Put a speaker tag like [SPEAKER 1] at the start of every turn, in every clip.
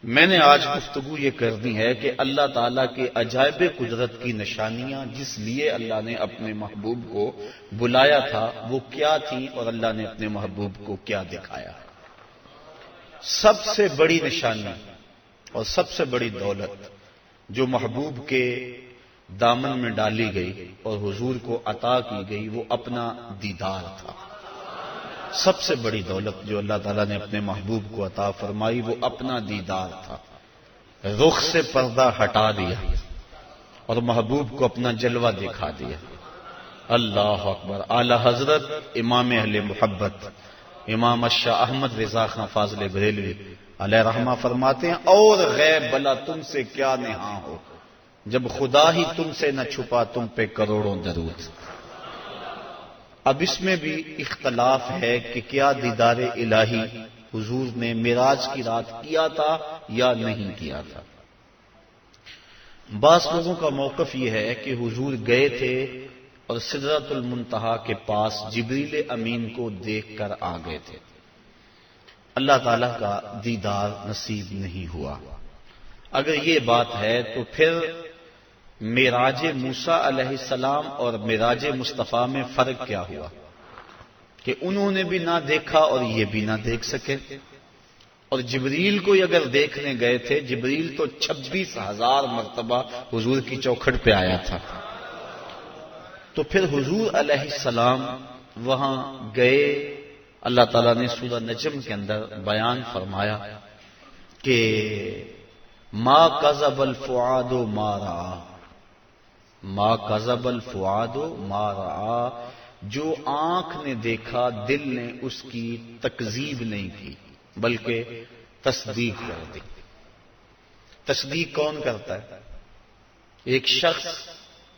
[SPEAKER 1] میں نے آج گفتگو یہ کرنی ہے کہ اللہ تعالیٰ کے عجائب قدرت کی نشانیاں جس لیے اللہ نے اپنے محبوب کو بلایا تھا وہ کیا تھیں اور اللہ نے اپنے محبوب کو کیا دکھایا۔ سب سے بڑی نشانی اور سب سے بڑی دولت جو محبوب کے دامن میں ڈالی گئی اور حضور کو عطا کی گئی وہ اپنا دیدار تھا۔ سب سے بڑی دولت جو اللہ تعالیٰ نے اپنے محبوب کو عطا فرمائی وہ اپنا دیدار تھا۔ رخ سے پردہ ہٹا دیا اور محبوب کو اپنا جلوہ دکھا دیا۔ اللہ اکبر۔ اعلی حضرت امام اہل محبت امام شاہ احمد رضا خان فاضل بریلوی علیہ رحمہ فرماتے ہیں اور غیب بلا تم سے کیا نہاں ہو، جب خدا ہی تم سے نہ چھپا تم پہ کروڑوں درود۔ اب اس میں بھی اختلاف ہے کہ کیا دیدار الہی حضور نے معراج کی رات کیا تھا یا نہیں کیا تھا۔ بعض لوگوں کا موقف یہ ہے کہ حضور گئے تھے اور سدرۃ المنتہا کے پاس جبریل امین کو دیکھ کر آ گئے تھے، اللہ تعالیٰ کا دیدار نصیب نہیں ہوا۔ اگر یہ بات ہے تو پھر معراج موسیٰ علیہ السلام اور معراج مصطفیٰ میں فرق کیا ہوا کہ انہوں نے بھی نہ دیکھا اور یہ بھی نہ دیکھ سکے، اور جبریل کو اگر دیکھنے گئے تھے، جبریل تو 26,000 مرتبہ حضور کی چوکھٹ پہ آیا تھا۔ تو پھر حضور علیہ السلام وہاں گئے۔ اللہ تعالیٰ نے سورہ نجم کے اندر بیان فرمایا کہ ما کذب الفؤاد ما رأى، ما کذب الفؤاد ما رأى، جو آنکھ نے دیکھا دل نے اس کی تکذیب نہیں کی بلکہ تصدیق کر دی۔ تصدیق کون کرتا ہے؟ ایک شخص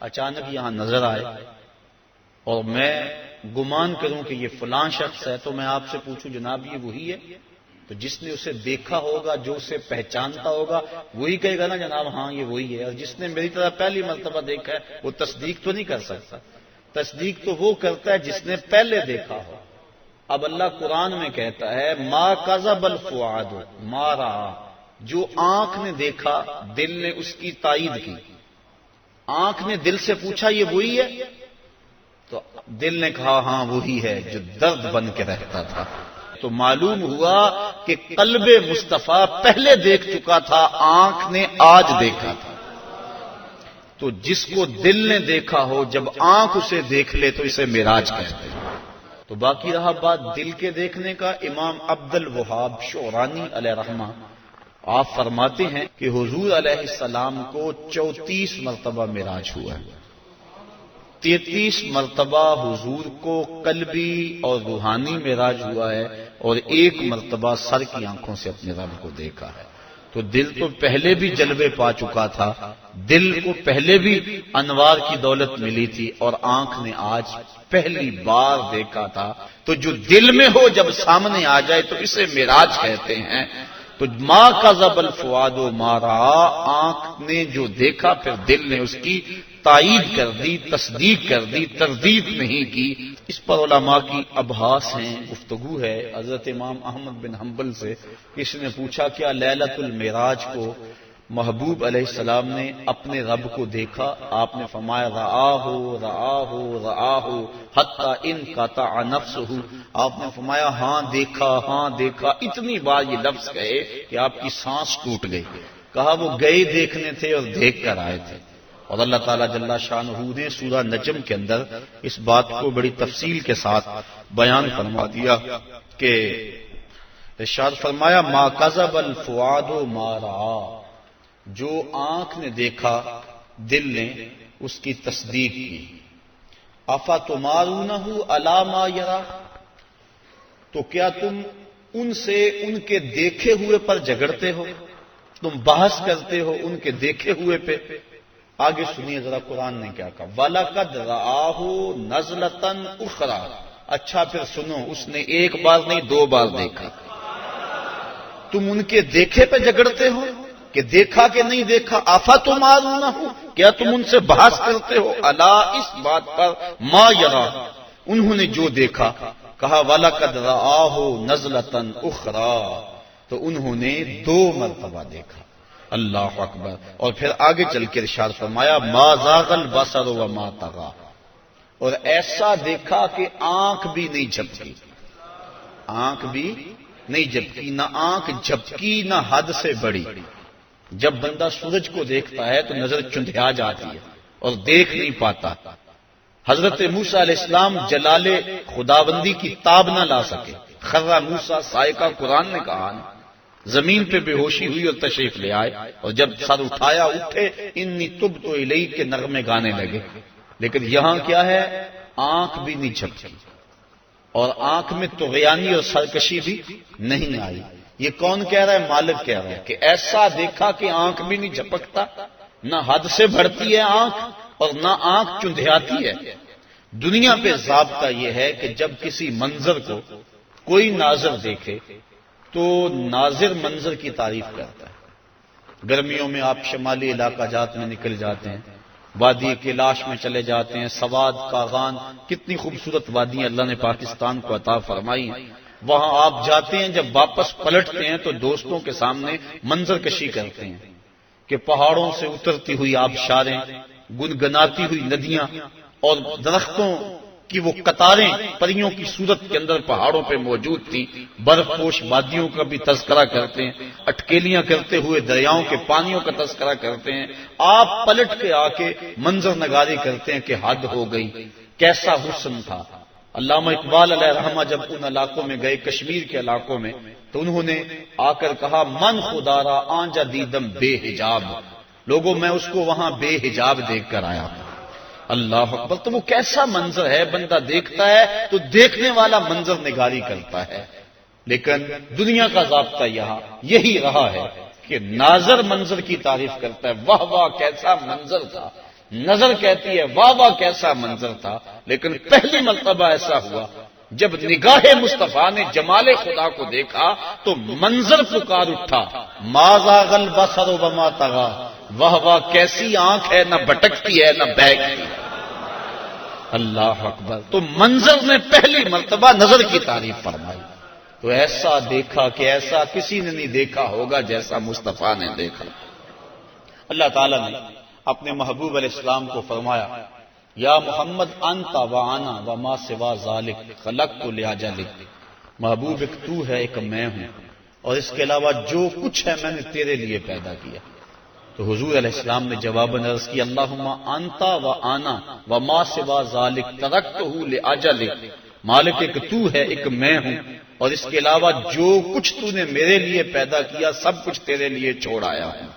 [SPEAKER 1] اچانک یہاں نظر آئے اور میں گمان کروں کہ یہ فلاں شخص ہے، تو میں آپ سے پوچھوں جناب یہ وہی ہے؟ تو جس نے اسے دیکھا ہوگا، جو اسے پہچانتا ہوگا، وہی کہے گا نا جناب ہاں یہ وہی ہے، اور جس نے میری طرح پہلی مرتبہ دیکھا ہے وہ تصدیق تو نہیں کر سکتا۔ تصدیق تو وہ کرتا ہے جس نے پہلے دیکھا ہو۔ اب اللہ قرآن میں کہتا ہے ما کذب الفؤاد ما رأى، جو آنکھ نے دیکھا دل نے اس کی تائید کی۔ آنکھ نے دل سے پوچھا یہ وہی ہے، تو دل نے کہا ہاں وہی ہے جو درد بن کے رہتا تھا۔ تو معلوم ہوا کہ قلب مصطفیٰ پہلے دیکھ چکا تھا، آنکھ نے آج دیکھا تھا۔ تو جس کو دل نے دیکھا ہو جب آنکھ اسے دیکھ لے تو اسے معراج کہتے ہیں۔ تو باقی رہا بات دل کے دیکھنے کا، امام عبد الوہاب شعرانی علیہ رحمہ آپ فرماتے ہیں کہ حضور علیہ السلام کو 34 مرتبہ معراج ہوا ہے۔ 33 مرتبہ حضور کو قلبی اور روحانی معراج ہوا ہے اور 1 مرتبہ سر کی آنکھوں سے اپنے رب کو دیکھا ہے۔ تو دل تو پہلے بھی جلوے پا چکا تھا، دل کو پہلے بھی انوار کی دولت ملی تھی، اور آنکھ نے آج پہلی بار دیکھا تھا۔ تو جو دل میں ہو جب سامنے آ جائے تو اسے معراج کہتے ہیں۔ تو ما کذب الفؤاد ما رأى، آنکھ نے جو دیکھا پھر دل نے اس کی تائید کر دی، تصدیق کر دی، تردید نہیں کی۔ اس پر علماء کی ابحاث ہیں، گفتگو ہے۔ حضرت امام احمد بن حنبل سے کسی نے پوچھا کیا لیلۃ المعراج کو محبوب علیہ السلام نے اپنے رب کو دیکھا؟ آپ نے فرمایا رآہ رآہ رآہ حتی انقطع نفسہ، آپ نے فرمایا ہاں دیکھا، اتنی بار یہ لفظ کہے کہ آپ کی سانس ٹوٹ گئی۔ کہا وہ گئے دیکھنے تھے اور دیکھ کر آئے تھے۔ اور اللہ تعالیٰ جل شانہ نے سورہ نجم کے اندر اس بات کو بڑی تفصیل کے ساتھ بیان فرما دیا کہ ارشاد فرمایا ما کذب الفؤاد ما رأى، جو آنکھ نے دیکھا دل نے اس کی تصدیق کی۔ افتمارونہ علی ما یری، تو کیا تم ان سے ان کے دیکھے ہوئے پر جھگڑتے ہو، تم بحث کرتے ہو ان کے دیکھے ہوئے پہ؟ آگے سنیے ذرا قرآن نے کیا کہا، وَلَقَدْ رَآهُ نَزْلَةً أُخْرَى، اچھا پھر سنو، اس نے 1 بار نہیں 2 بار دیکھا۔ تم ان کے دیکھے پہ جھگڑتے ہو کہ دیکھا کہ نہیں دیکھا؟ افتمارونہ، کیا تم ان سے بحث کرتے ہو؟ الا، اس بات پر، ما یری، انہوں نے جو دیکھا۔ کہا وَلَقَدْ رَآهُ نَزْلَةً أُخْرَى، تو انہوں نے 2 مرتبہ دیکھا۔ اللہ اکبر۔ اور پھر آگے چل کے ارشاد فرمایا ما زاغ البصر وما طغى، اور ایسا دیکھا کہ آنکھ بھی نہیں جھپکی، آنکھ بھی نہیں جھپکی، نہ آنکھ جھپکی نہ حد سے بڑی۔ جب بندہ سورج کو دیکھتا ہے تو نظر چندھیا جاتی ہے اور دیکھ نہیں پاتا۔ حضرت موسیٰ علیہ السلام جلال خداوندی کی تاب نہ لا سکے، خرّ موسیٰ صاعقہ، قرآن نے کہا نا، زمین پہ بے ہوشی ہوئی اور تشریف لے آئے، اور جب سر اٹھایا اٹھے، انی تبت الیک کے نغمے گانے لگے۔ لیکن یہاں کیا ہے، آنکھ بھی نہیں جھپکی اور آنکھ میں طغیانی اور سرکشی بھی نہیں آئی۔ یہ کون کہہ رہا ہے؟ مالک کہہ رہا ہے کہ ایسا دیکھا کہ آنکھ بھی نہیں جھپکتا، نہ حد سے بڑھتی ہے آنکھ اور نہ آنکھ چندھیاتی ہے۔ دنیا پہ ضابطہ یہ ہے کہ جب کسی منظر کو کوئی ناظر دیکھے تو ناظر منظر کی تعریف کرتا ہے۔ گرمیوں میں آپ شمالی علاقہ جات میں نکل جاتے ہیں، وادی کیلاش میں چلے جاتے ہیں، سواد، کاغان، کتنی خوبصورت وادیاں اللہ نے پاکستان کو عطا فرمائی ہیں۔ وہاں آپ جاتے ہیں، جب واپس پلٹتے ہیں تو دوستوں کے سامنے منظر کشی کرتے ہیں کہ پہاڑوں سے اترتی ہوئی آبشاریں، گنگناتی ہوئی ندیاں اور درختوں کی وہ قطاریں پریوں کی صورت کے اندر پہاڑوں پہ موجود تھی، برف پوش وادیوں کا بھی تذکرہ کرتے ہیں، اٹکیلیاں کرتے ہوئے دریاؤں کے پانیوں کا تذکرہ کرتے ہیں۔ آپ پلٹ کے آ کے منظر نگاری کرتے ہیں کہ حد ہو گئی، کیسا حسن تھا۔ علامہ اقبال علیہ رحمہ جب ان علاقوں میں گئے، کشمیر کے علاقوں میں، تو انہوں نے آ کر کہا من خدا را آنجا دیدم بے حجاب، لوگوں میں اس کو وہاں بے حجاب دیکھ کر آیا۔ اللہ اکبر۔ تو وہ کیسا منظر ہے، بندہ دیکھتا ہے تو دیکھنے والا منظر نگاری کرتا ہے۔ لیکن دنیا کا ضابطہ یہاں یہی رہا ہے کہ ناظر منظر کی تعریف کرتا ہے، واہ واہ کیسا منظر تھا، نظر کہتی ہے واہ واہ کیسا منظر تھا۔ لیکن پہلی مرتبہ ایسا ہوا جب نگاہ مصطفیٰ نے جمال خدا کو دیکھا تو منظر پکار اٹھا، ما زاغ البصر وما طغى، واہ واہ کیسی آنکھ ہے، نہ بھٹکتی ہے نہ بہکتی ہے۔ اللہ اکبر۔ تو منظر نے پہلی مرتبہ نظر کی تعریف فرمائی۔ تو ایسا دیکھا کہ ایسا کسی نے نہیں دیکھا ہوگا جیسا مصطفیٰ نے دیکھا۔ اللہ تعالیٰ نے اپنے محبوب علیہ السلام کو فرمایا یا محمد انت وانا وما سوا ذالک خلقت لاجلک، محبوب ایک تو ہے، ایک میں ہوں، اور اس کے علاوہ جو کچھ ہے میں نے تیرے لیے پیدا کیا۔ تو حضور علیہ السلام نے جواباً عرض کی اللہم انت وانا وما سوا ذالک ترکتہ لاجلک، مالک ایک تو ہے، ایک میں ہوں، اور اس کے علاوہ جو کچھ تو نے میرے لیے پیدا کیا سب کچھ تیرے لیے چھوڑ آیا ہوں۔